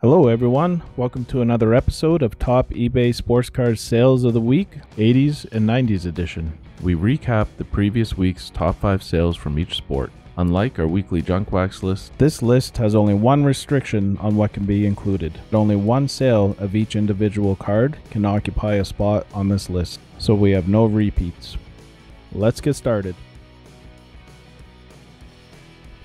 Hello everyone, welcome to another episode of Top eBay Sports Cars Sales of the Week, 80s and 90s edition. We recap the previous week's top 5 sales from each sport. Unlike our weekly junk wax list, this list has only one restriction on what can be included. Only one sale of each individual card can occupy a spot on this list, so we have no repeats. Let's get started.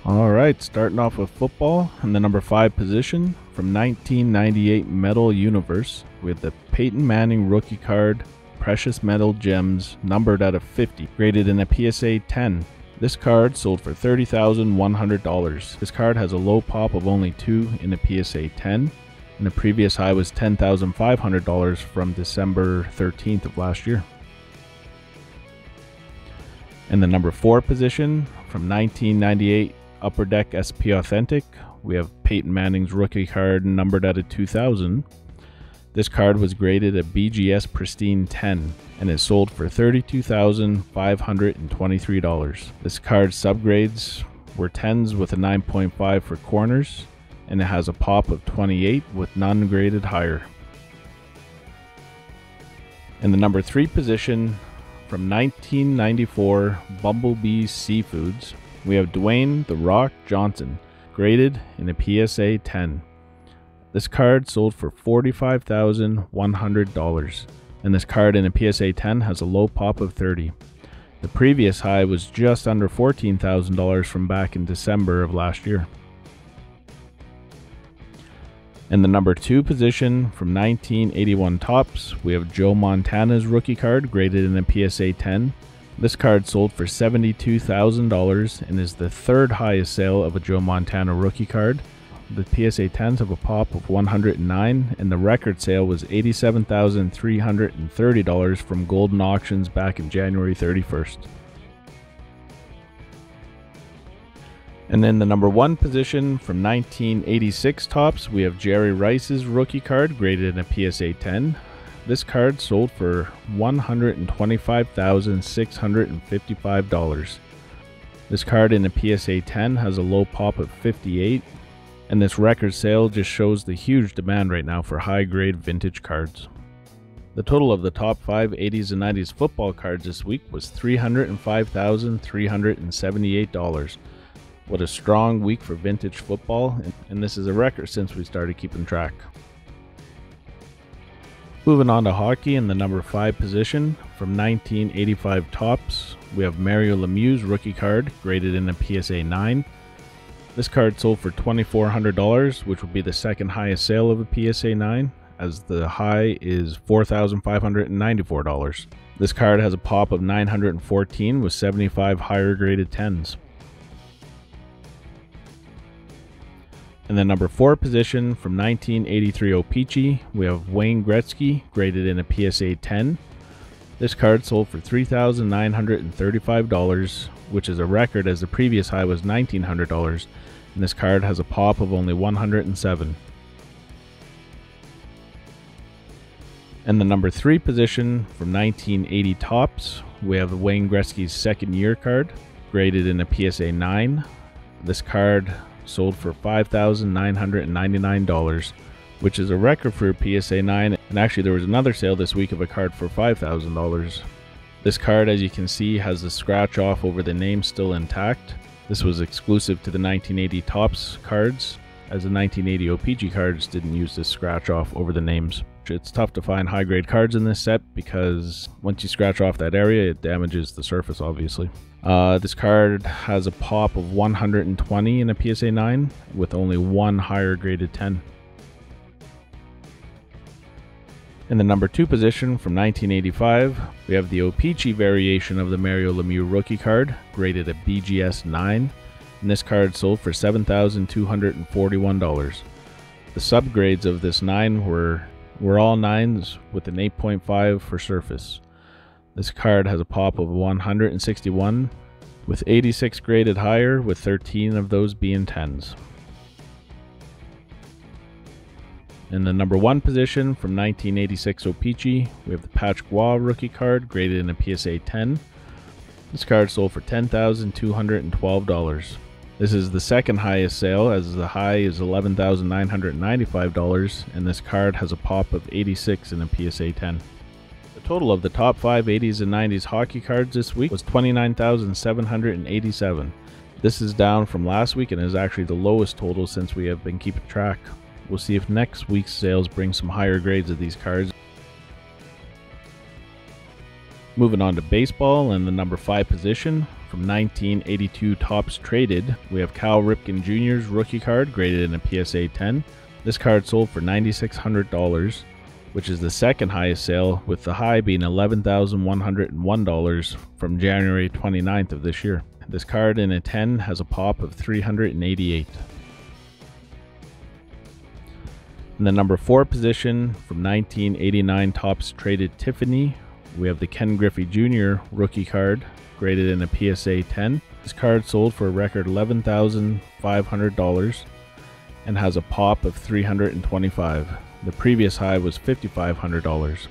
Alright, starting off with football in the number 5 position from 1998 Metal Universe with the Peyton Manning rookie card, Precious Metal Gems, numbered out of 50, graded in a PSA 10. This card sold for $30,100. This card has a low pop of only 2 in a PSA 10, and the previous high was $10,500 from December 13th of last year. In the number 4 position from 1998 Upper Deck SP Authentic, we have Peyton Manning's rookie card numbered out of 2000. This card was graded a BGS Pristine 10 and is sold for $32,523. This card's subgrades were 10s with a 9.5 for corners, and it has a pop of 28 with none graded higher. In the number 3 position from 1994 Bumblebee Seafoods, we have Dwayne "The Rock" Johnson, graded in a PSA 10. This card sold for $45,100, and this card in a PSA 10 has a low pop of 30. The previous high was just under $14,000 from back in December of last year. In the number 2 position from 1981 Topps, we have Joe Montana's rookie card, graded in a PSA 10. This card sold for $72,000 and is the third highest sale of a Joe Montana rookie card. The PSA 10s have a pop of 109, and the record sale was $87,330 from Golden Auctions back in January 31st. And then the number 1 position from 1986 Topps, we have Jerry Rice's rookie card, graded in a PSA 10. This card sold for $125,655. This card in a PSA 10 has a low pop of 58, and this record sale just shows the huge demand right now for high-grade vintage cards. The total of the top 5 80s and 90s football cards this week was $305,378. What a strong week for vintage football, and this is a record since we started keeping track. Moving on to hockey in the number 5 position from 1985 Topps, we have Mario Lemieux's rookie card, graded in a PSA 9. This card sold for $2,400, which would be the second highest sale of a PSA 9, as the high is $4,594. This card has a pop of 914 with 75 higher graded 10s. In the number 4 position from 1983 O-Pee-Chee, we have Wayne Gretzky, graded in a PSA 10. This card sold for $3,935, which is a record as the previous high was $1,900, and this card has a pop of only 107. In the number 3 position from 1980 Topps, we have Wayne Gretzky's second year card, graded in a PSA 9. This card sold for $5,999, which is a record for a PSA 9, and actually there was another sale this week of a card for $5,000. This card, as you can see, has the scratch off over the name still intact. This was exclusive to the 1980 Topps cards, as the 1980 O-Pee-Chee cards didn't use this scratch off over the names. It's tough to find high grade cards in this set because once you scratch off that area, it damages the surface, obviously. This card has a pop of 120 in a PSA 9 with only one higher graded 10. In the number 2 position from 1985, we have the O-Pee-Chee variation of the Mario Lemieux rookie card, graded a BGS 9, and this card sold for $7,241. The subgrades of this 9 were all 9s with an 8.5 for surface. This card has a pop of 161 with 86 graded higher, with 13 of those being 10s. In the number 1 position from 1986 O-Pee-Chee, we have the Patch Gua rookie card, graded in a PSA 10. This card sold for $10,212. This is the second highest sale, as the high is $11,995, and this card has a pop of 86 in a PSA 10. The total of the top 5 80s and 90s hockey cards this week was 29,787. This is down from last week and is actually the lowest total since we have been keeping track. We'll see if next week's sales bring some higher grades of these cards. Moving on to baseball, and the number 5 position, from 1982 Topps Traded, we have Cal Ripken Jr.'s rookie card graded in a PSA 10. This card sold for $9,600, which is the second highest sale, with the high being $11,101 from January 29th of this year. This card in a 10 has a pop of 388. In the number 4 position, from 1989 Topps Traded Tiffany, we have the Ken Griffey Jr. rookie card graded in a PSA 10. This card sold for a record $11,500 and has a pop of 325. The previous high was $5,500.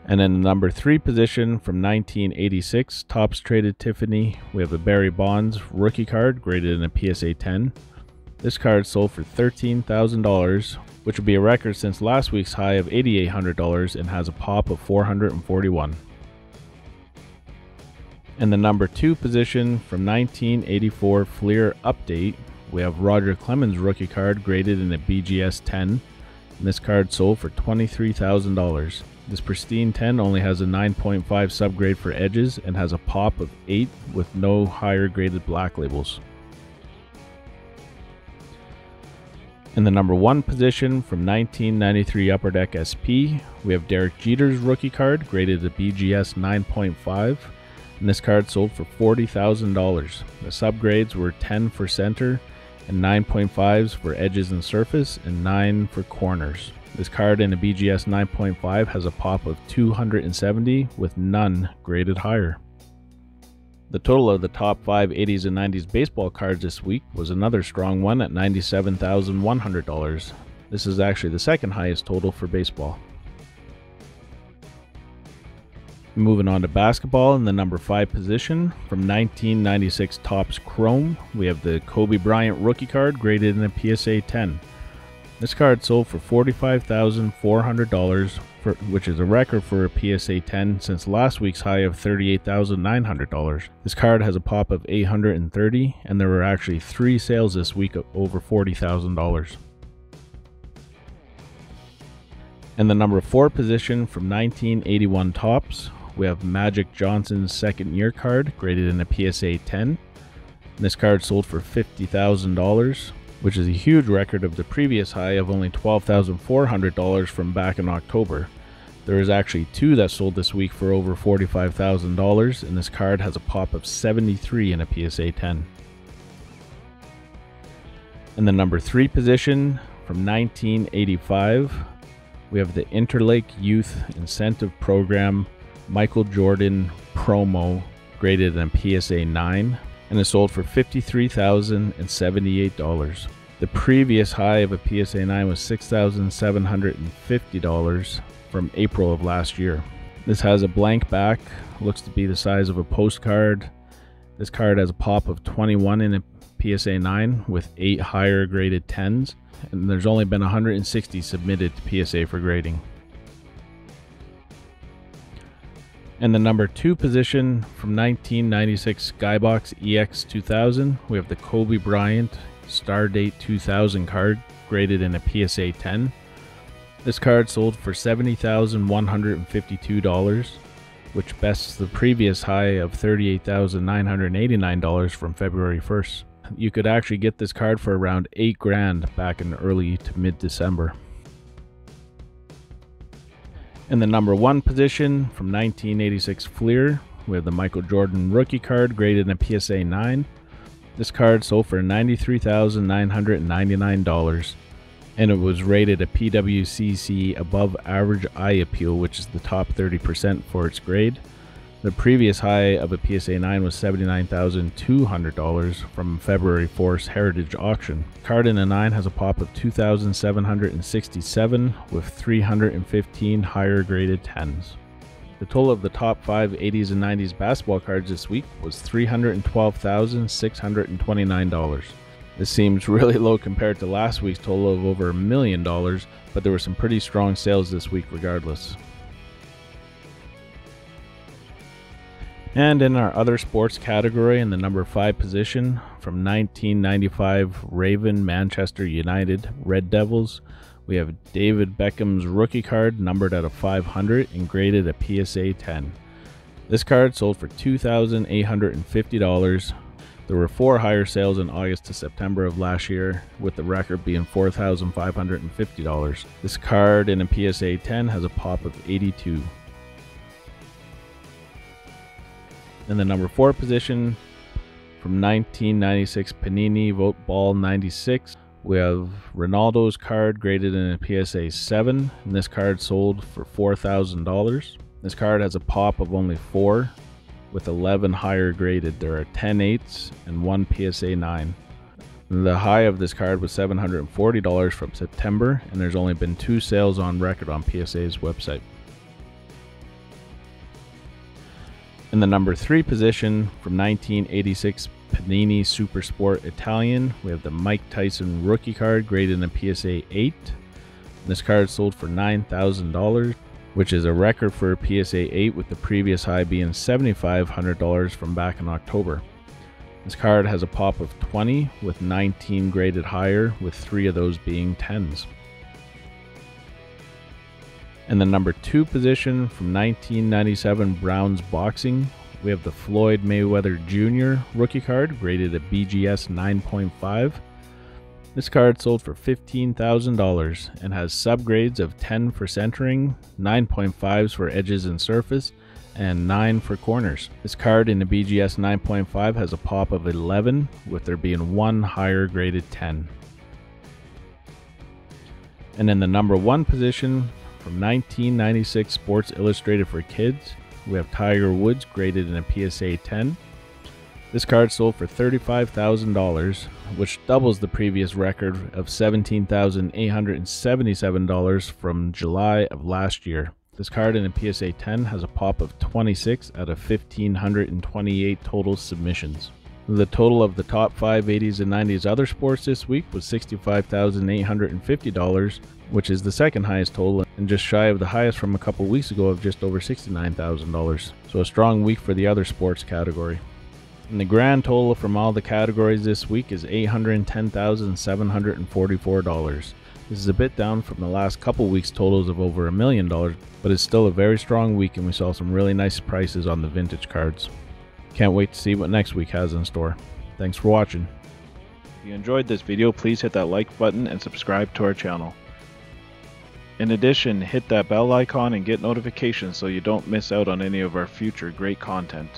And in the number 3 position, from 1986 Topps Traded Tiffany, we have the Barry Bonds rookie card graded in a PSA 10. This card sold for $13,000, which will be a record since last week's high of $8,800, and has a pop of 441. In the number 2 position, from 1984 Fleer Update, we have Roger Clemens rookie card graded in a BGS 10, and this card sold for $23,000. This pristine 10 only has a 9.5 subgrade for edges and has a pop of 8 with no higher graded black labels. In the number 1 position, from 1993 Upper Deck SP, we have Derek Jeter's rookie card graded a BGS 9.5, and this card sold for $40,000. The subgrades were 10 for center and 9.5s for edges and surface and 9 for corners. This card in a BGS 9.5 has a pop of 270 with none graded higher. The total of the top 5 80s and 90s baseball cards this week was another strong one at $97,100. This is actually the second highest total for baseball. Moving on to basketball, in the number 5 position, from 1996 Topps Chrome, we have the Kobe Bryant rookie card graded in a PSA 10. This card sold for $45,400, which is a record for a PSA 10 since last week's high of $38,900. This card has a pop of 830, and there were actually 3 sales this week of over $40,000. In the number 4 position, from 1981 Topps, we have Magic Johnson's second year card graded in a PSA 10. And this card sold for $50,000, which is a huge record of the previous high of only $12,400 from back in October. There is actually 2 that sold this week for over $45,000, and this card has a pop of 73 in a PSA 10. In the number 3 position, from 1985, we have the Interlake Youth Incentive Program Michael Jordan promo graded in PSA 9, and is sold for $53,078. The previous high of a PSA 9 was $6,750 from April of last year. This has a blank back, looks to be the size of a postcard. This card has a pop of 21 in a PSA 9 with 8 higher graded 10s, and there's only been 160 submitted to PSA for grading. In the number 2 position, from 1996 Skybox EX 2000, we have the Kobe Bryant Stardate 2000 card graded in a PSA 10. This card sold for $70,152, which bests the previous high of $38,989 from February 1st. You could actually get this card for around $8,000 back in early to mid-December. In the number 1 position, from 1986 Fleer, we have the Michael Jordan rookie card graded in a PSA 9. This card sold for $93,999, and it was rated a PWCC above average eye appeal, which is the top 30% for its grade. The previous high of a PSA 9 was $79,200 from February 4th Heritage Auction. Card in a 9 has a pop of 2,767 with 315 higher graded 10s. The total of the top 5 80s and 90s basketball cards this week was $312,629. This seems really low compared to last week's total of over $1 million, but there were some pretty strong sales this week regardless. And in our other sports category, in the number 5 position, from 1995 Raven Manchester United Red Devils, we have David Beckham's rookie card numbered out of 500 and graded a PSA 10. This card sold for $2,850. There were 4 higher sales in August to September of last year, with the record being $4,550. This card in a PSA 10 has a pop of 82. In the number 4 position, from 1996 Panini Vote Ball 96, we have Ronaldo's card graded in a PSA 7, and this card sold for $4,000. This card has a pop of only 4, with 11 higher graded. There are 10 8s and 1 PSA 9. The high of this card was $740 from September, and there's only been 2 sales on record on PSA's website. In the number 3 position, from 1986 Panini Super Sport Italian, we have the Mike Tyson rookie card graded in a PSA 8. This card sold for $9,000, which is a record for a PSA 8, with the previous high being $7,500 from back in October. This card has a pop of 20, with 19 graded higher, with 3 of those being 10s. In the number 2 position, from 1997 Browns Boxing, we have the Floyd Mayweather Jr. rookie card graded at BGS 9.5. This card sold for $15,000 and has subgrades of 10 for centering, 9.5s for edges and surface, and 9 for corners. This card in the BGS 9.5 has a pop of 11, with there being 1 higher graded 10. And in the number 1 position, from 1996 Sports Illustrated for Kids, we have Tiger Woods graded in a PSA 10. This card sold for $35,000, which doubles the previous record of $17,877 from July of last year. This card in a PSA 10 has a pop of 26 out of 1,528 total submissions. The total of the top 5 80s and 90s other sports this week was $65,850, which is the second highest total and just shy of the highest from a couple weeks ago of just over $69,000. So a strong week for the other sports category. And the grand total from all the categories this week is $810,744. This is a bit down from the last couple weeks' totals of over $1 million, but it's still a very strong week, and we saw some really nice prices on the vintage cards. Can't wait to see what next week has in store. Thanks for watching. If you enjoyed this video, please hit that like button and subscribe to our channel. In addition, hit that bell icon and get notifications so you don't miss out on any of our future great content.